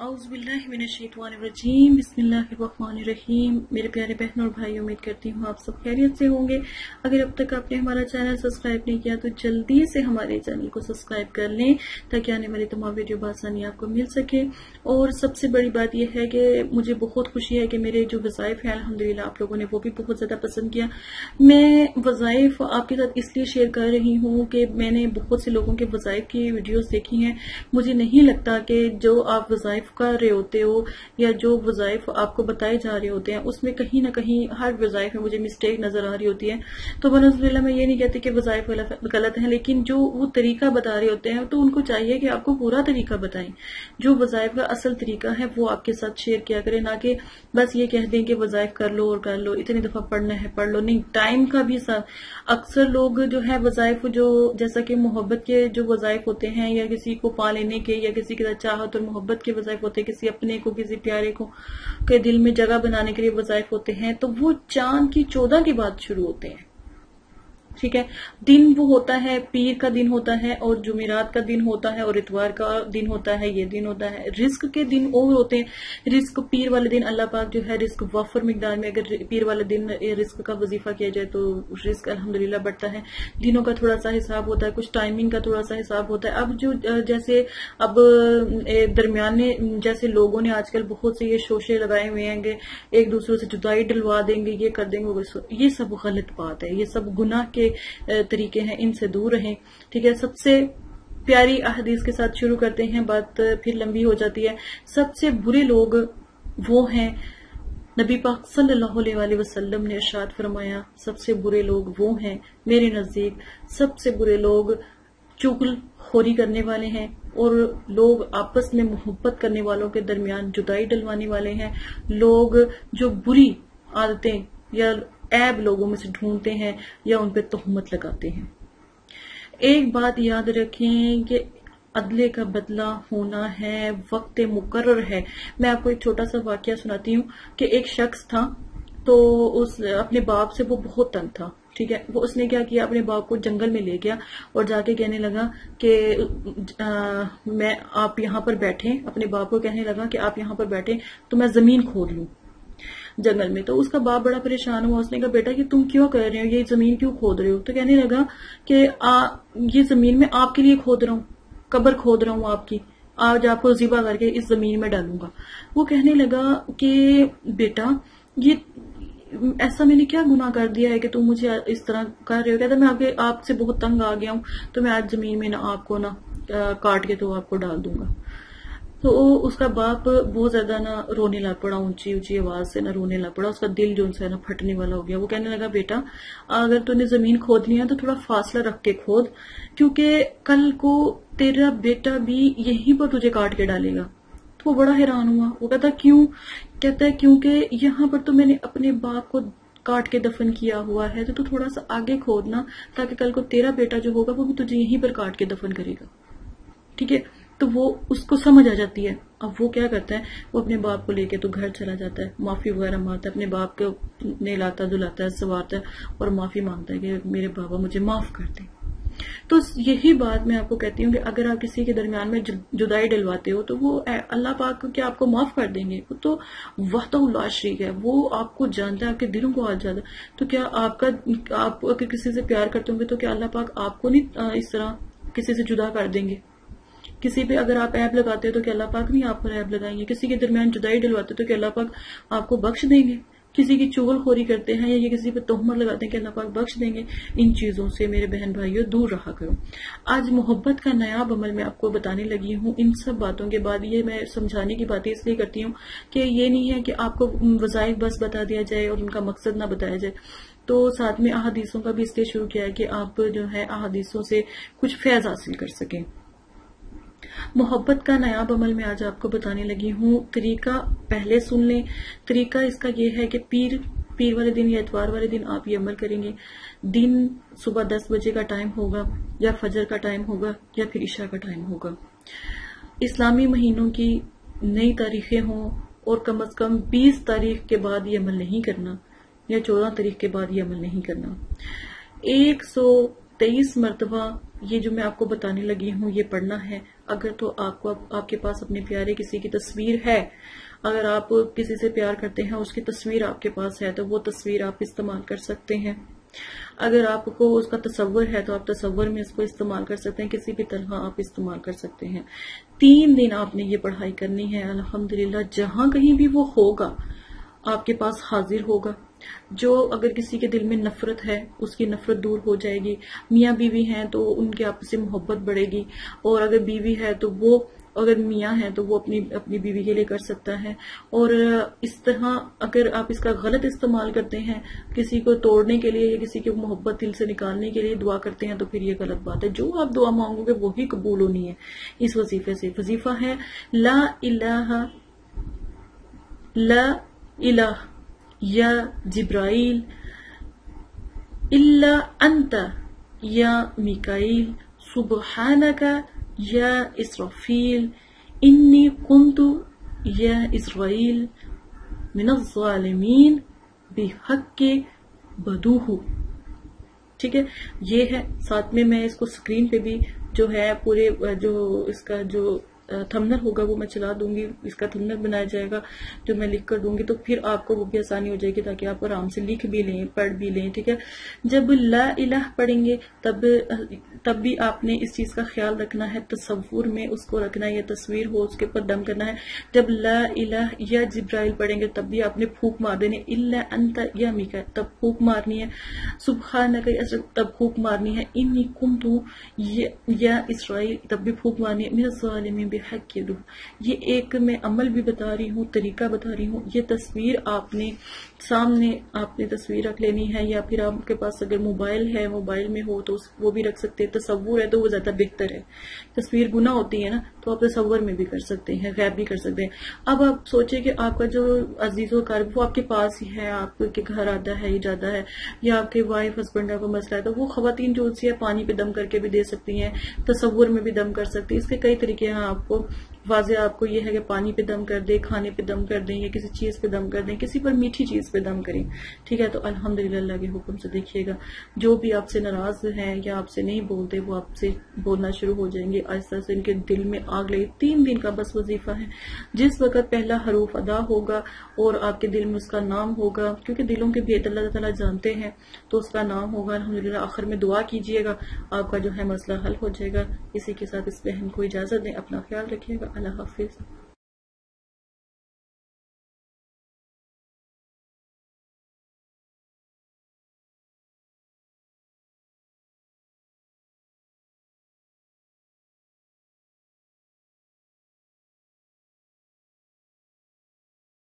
औज़ुबिल्लाहिमिनश्शैतानिर्रजीम बिस्मिल्लाहिर्रहमानिर्रहीम। मेरे प्यारे बहनों और भाई, उम्मीद करती हूँ आप सब खैरियत से होंगे। अगर अब तक आपने हमारा चैनल सब्सक्राइब नहीं किया तो जल्दी से हमारे चैनल को सब्सक्राइब कर लें ताकि आने वाली तमाम वीडियो बआसानी आपको मिल सके। और सबसे बड़ी बात यह है कि मुझे बहुत खुशी है कि मेरे जो वज़ाइफ हैं अल्हम्दुलिल्लाह आप लोगों ने वो भी बहुत ज्यादा पसंद किया। मैं वज़ाइफ आपके साथ इसलिए शेयर कर रही हूँ कि मैंने बहुत से लोगों के वज़ाइफ की वीडियोस देखी हैं। मुझे नहीं लगता कि जो आप वज़ाइफ कर रहे होते हो या जो वज़ाइफ आपको बताए जा रहे होते हैं उसमें कहीं ना कहीं हर वज़ाइफ में मुझे मिस्टेक नजर आ रही होती है। तो अल्हम्दुलिल्लाह मैं ये नहीं कहती कि वज़ाइफ गलत है, लेकिन जो वो तरीका बता रहे होते हैं तो उनको चाहिए कि आपको पूरा तरीका बताएं। जो वज़ाइफ का असल तरीका है वो आपके साथ शेयर किया करें, ना कि बस ये कह दें कि वज़ाइफ कर लो और कर लो, इतनी दफा पढ़ना है पढ़ लो। नहीं, टाइम का भी साथ। अक्सर लोग जो है वज़ाइफ जो जैसा कि मोहब्बत के जो वज़ाइफ होते हैं या किसी को पा लेने के या किसी के साथ चाहत और मोहब्बत के वज़ाइफ होते हैं, किसी अपने को किसी प्यारे को के दिल में जगह बनाने के लिए वज़ाइफ होते हैं, तो वो चांद की 14 के बाद शुरू होते हैं। ठीक है, दिन वो होता है, पीर का दिन होता है और जुमेरात का दिन होता है और इतवार का दिन होता है, ये दिन होता है। रिस्क के दिन और होते हैं। रिस्क पीर वाले दिन अल्लाह पाक जो है रिस्क वफर मिकदार में, अगर पीर वाले दिन रिस्क का वजीफा किया जाए तो रिस्क अल्हम्दुलिल्लाह बढ़ता है। दिनों का थोड़ा सा हिसाब होता है, कुछ टाइमिंग का थोड़ा सा हिसाब होता है। अब जो जैसे अब दरमियाने जैसे लोगों ने आजकल बहुत से ये शोशे लगाए हुए हैं कि एक दूसरे से जुदाई डलवा देंगे, ये कर देंगे, ये सब गलत बात है, ये सब गुनाह के तरीके हैं, इनसे दूर रहें। ठीक है, सबसे प्यारी अहदीस के साथ शुरू करते हैं, बात फिर लंबी हो जाती है। सबसे बुरे लोग वो हैं, नबी पाक सल्लल्लाहु अलैहि वसल्लम ने इरशाद फरमाया, सबसे बुरे लोग वो हैं मेरे नजदीक, सबसे बुरे लोग चुगलखोरी करने वाले हैं और लोग आपस में मोहब्बत करने वालों के दरमियान जुदाई डलवाने वाले हैं। लोग जो बुरी आदतें या ऐब लोगों में से ढूंढते हैं या उन पे तोहमत लगाते हैं। एक बात याद रखें कि अदले का बदला होना है, वक्त मुकर्रर है। मैं आपको एक छोटा सा वाकया सुनाती हूँ कि एक शख्स था, तो उस अपने बाप से वो बहुत तंग था। ठीक है, वो उसने क्या किया, अपने बाप को जंगल में ले गया और जाके कहने लगा कि मैं आप यहाँ पर बैठे, अपने बाप को कहने लगा कि आप यहाँ पर बैठे तो मैं जमीन खोद लूं जंगल में। तो उसका बाप बड़ा परेशान हुआ, उसने कहा बेटा कि तुम क्यों कर रहे हो, ये जमीन क्यों खोद रहे हो? तो कहने लगा कि ये जमीन में आपके लिए खोद रहा हूँ, कब्र खोद रहा हूँ आपकी, आज आपको ज़िबा करके इस जमीन में डालूंगा। वो कहने लगा कि बेटा ये ऐसा मैंने क्या गुनाह कर दिया है कि तुम मुझे इस तरह कर रहे हो? कहता मैं आपसे बहुत तंग आ गया हूँ, तो मैं आज जमीन में ना आपको ना काट के तो आपको डाल दूंगा। तो उसका बाप बहुत ज्यादा ना रोने लग पड़ा, ऊंची ऊंची आवाज से ना रोने लग पड़ा। उसका दिल जो है ना फटने वाला हो गया। वो कहने लगा बेटा अगर तूने जमीन खोदनी है तो थोड़ा फासला रख के खोद, क्योंकि कल को तेरा बेटा भी यहीं पर तुझे काट के डालेगा। तो वो बड़ा हैरान हुआ। वो कहता क्यों? कहता है क्योंकि यहाँ पर तो मैंने अपने बाप को काट के दफन किया हुआ है, तो तू थोड़ा सा आगे खोदना ताकि कल को तेरा बेटा जो होगा वो भी तुझे यहीं पर काट के दफन करेगा। ठीक है, तो वो उसको समझ आ जाती है। अब वो क्या करता है, वो अपने बाप को लेके तो घर चला जाता है, माफी वगैरह मांगता है, अपने बाप को नहलाता धुलाता है, सवारता है और माफी मांगता है कि मेरे बाबा मुझे माफ कर दे। तो यही बात मैं आपको कहती हूँ कि अगर आप किसी के दरमियान में जुदाई डलवाते हो तो वो अल्लाह पाक क्या आपको माफ कर देंगे? वो तो वहदहुल ला शरीक है, वो आपको जानता है, आपके दिलों को आज जानता है। तो क्या आप अगर किसी से प्यार करते होंगे तो क्या अल्लाह पाक आपको नहीं इस तरह किसी से जुदा कर देंगे? किसी पे अगर आप ऐब लगाते हो तो क्या अल्लाह पाक नहीं आप पर ऐब लगाएंगे? किसी के दरमियान जुदाई डलवाते हो तो क्या अल्लाह पाक आपको बख्श देंगे? किसी की चुगलखोरी करते हैं या ये किसी पे तोहमत लगाते हैं कि अल्लाह पाक बख्श देंगे? इन चीजों से मेरे बहन भाइयों दूर रहा करो। आज मोहब्बत का नायाब अमल मैं आपको बताने लगी हूँ। इन सब बातों के बाद ये मैं समझाने की बातें इसलिए करती हूँ कि ये नहीं है कि आपको वज़ाइफ बस बता दिया जाए और उनका मकसद ना बताया जाए। तो साथ में अहादीसों का भी इसलिए शुरू किया है कि आप जो है अहादीसों से कुछ फैज हासिल कर सकें। मोहब्बत का नायाब अमल मैं आज आपको बताने लगी हूँ। तरीका पहले सुन लें। तरीका इसका ये है कि पीर वाले दिन या इतवार वाले दिन आप ये अमल करेंगे। दिन सुबह 10 बजे का टाइम होगा या फजर का टाइम होगा या फिर इशा का टाइम होगा। इस्लामी महीनों की नई तारीखें हों और कम अज कम 20 तारीख के बाद ये अमल नहीं करना या 14 तारीख के बाद ये अमल नहीं करना। 123 मरतबा ये जो मैं आपको बताने लगी हूँ ये पढ़ना है। اگر تو آپ کے پاس اپنے پیارے کسی کی تصویر ہے، اگر آپ کسی سے پیار کرتے ہیں اس کی تصویر آپ کے پاس ہے تو وہ تصویر آپ استعمال کر سکتے ہیں. اگر آپ کو اس کا تصور ہے تو آپ تصور میں اس کو استعمال کر سکتے ہیں، کسی بھی طرح آپ استعمال کر سکتے ہیں. 3 دن آپ نے یہ پڑھائی کرنی ہے. الحمدللہ جہاں کہیں بھی وہ ہوگا آپ کے پاس حاضر ہوگا. جو اگر کسی کے دل میں نفرت ہے اس کی نفرت دور ہو جائے گی. میاں بیوی ہیں تو ان کے آپس سے محبت بڑھے گی، اور اگر بیوی ہے تو وہ، اگر میاں ہے تو وہ اپنی بیوی کے لیے کر سکتا ہے. اور اس طرح اگر آپ اس کا غلط استعمال کرتے ہیں کسی کو توڑنے کے لیے یا کسی کی محبت دل سے نکالنے کے لیے دعا کرتے ہیں تو پھر یہ غلط بات ہے. جو آپ دعا مانگو گے وہی قبول ہونی ہے اس وظیفے سے. وظیفہ ہے لا الہ یا جبرائیل الا انت یا میکائیل سبحانک یا اسرافیل انی کنت یا اسرائیل من الظالمین بحق بدوہ. ٹھیک ہے، یہ ہے. ساتھ میں اس کو اسکرین پہ بھی جو ہے پورے جو اس کا جو تھمبنیل ہوگا وہ میں چلا دوں گی، اس کا تھمبنیل بنایا جائے گا جو میں لکھ کر دوں گی، تو پھر آپ کو وہ بھی آسانی ہو جائے گی تاکہ آپ آرام سے لکھ بھی لیں پڑھ بھی لیں. ٹھیک ہے، جب لا الہ پڑھیں گے تب بھی آپ نے اس چیز کا خیال رکھنا ہے، تصور میں اس کو رکھنا ہے، یا تصویر ہو اس کے اوپر دم کرنا ہے. جب لا الہ یا جبرائیل پڑھیں گے تب بھی آپ نے پھونک مار دینی، الا انت یا میکائیل تب پھونک مارنی ہے، سبحانک تب پھونک مارنی ہے، انی کنت یا اسرائیل تب بھی پھونک مارنی ہے، من الظالمین بحق بدوہ. یہ ایک میں عمل بھی بتا رہی ہوں، طریقہ بتا رہی ہوں. یہ تصویر آپ نے سامنے آپ نے تصویر رکھ لینی ہے، یا پھر آپ کے پاس اگر موبائل ہے، موبائل میں ہو تو وہ بھی رکھ سکتے ہیں. تصور ہے تو وہ زیادہ بہتر ہے. تصویر گناہ ہوتی ہے نا، تو آپ تصور میں بھی کر سکتے ہیں، غیب بھی کر سکتے ہیں. اب آپ سوچیں کہ آپ کا جو عزیز و قریب وہ آپ کے پاس ہی ہے، آپ کے گھر آتا ہے، جاتا ہے، یا آپ کے وائف ہسبینڈ کا کوئی مسئلہ ہے، تو وہ خواتین جو سی ہے پانی پہ دم کر کے بھی دے سکتی ہیں، تصور میں بھی دم کر سکتی ہیں. اس کے کئی طریقے ہیں. آپ کو واضح آپ کو یہ ہے کہ پانی پہ دم کر دیں، کھانے پہ دم کر دیں، یا کسی چیز پہ دم کر دیں، کسی پر میٹھی چیز پہ دم کریں. ٹھیک ہے، تو الحمدللہ اللہ کے حکم سے دیکھیے گا جو بھی آپ سے ناراض ہیں یا آپ سے نہیں بولتے وہ آپ سے بولنا شروع ہو جائیں گے. آہستہ سے ان کے دل میں آگ لگے. 3 دن کا بس وظیفہ ہے. جس وقت پہلا حروف ادا ہوگا اور آپ کے دل میں اس کا نام ہوگا، کیونکہ دلوں کے بھید اللہ تعالیٰ جانتے ہیں، تو اس کا نام ہوگا. الحمدللہ آخر میں دعا کیجئے گا، آپ کا جو ہے مسئلہ حل ہو جائے گا. اسی کے ساتھ اس بہن کو اجازت دیں. اپنا خیال رکھیے گا. اللہ حافظ.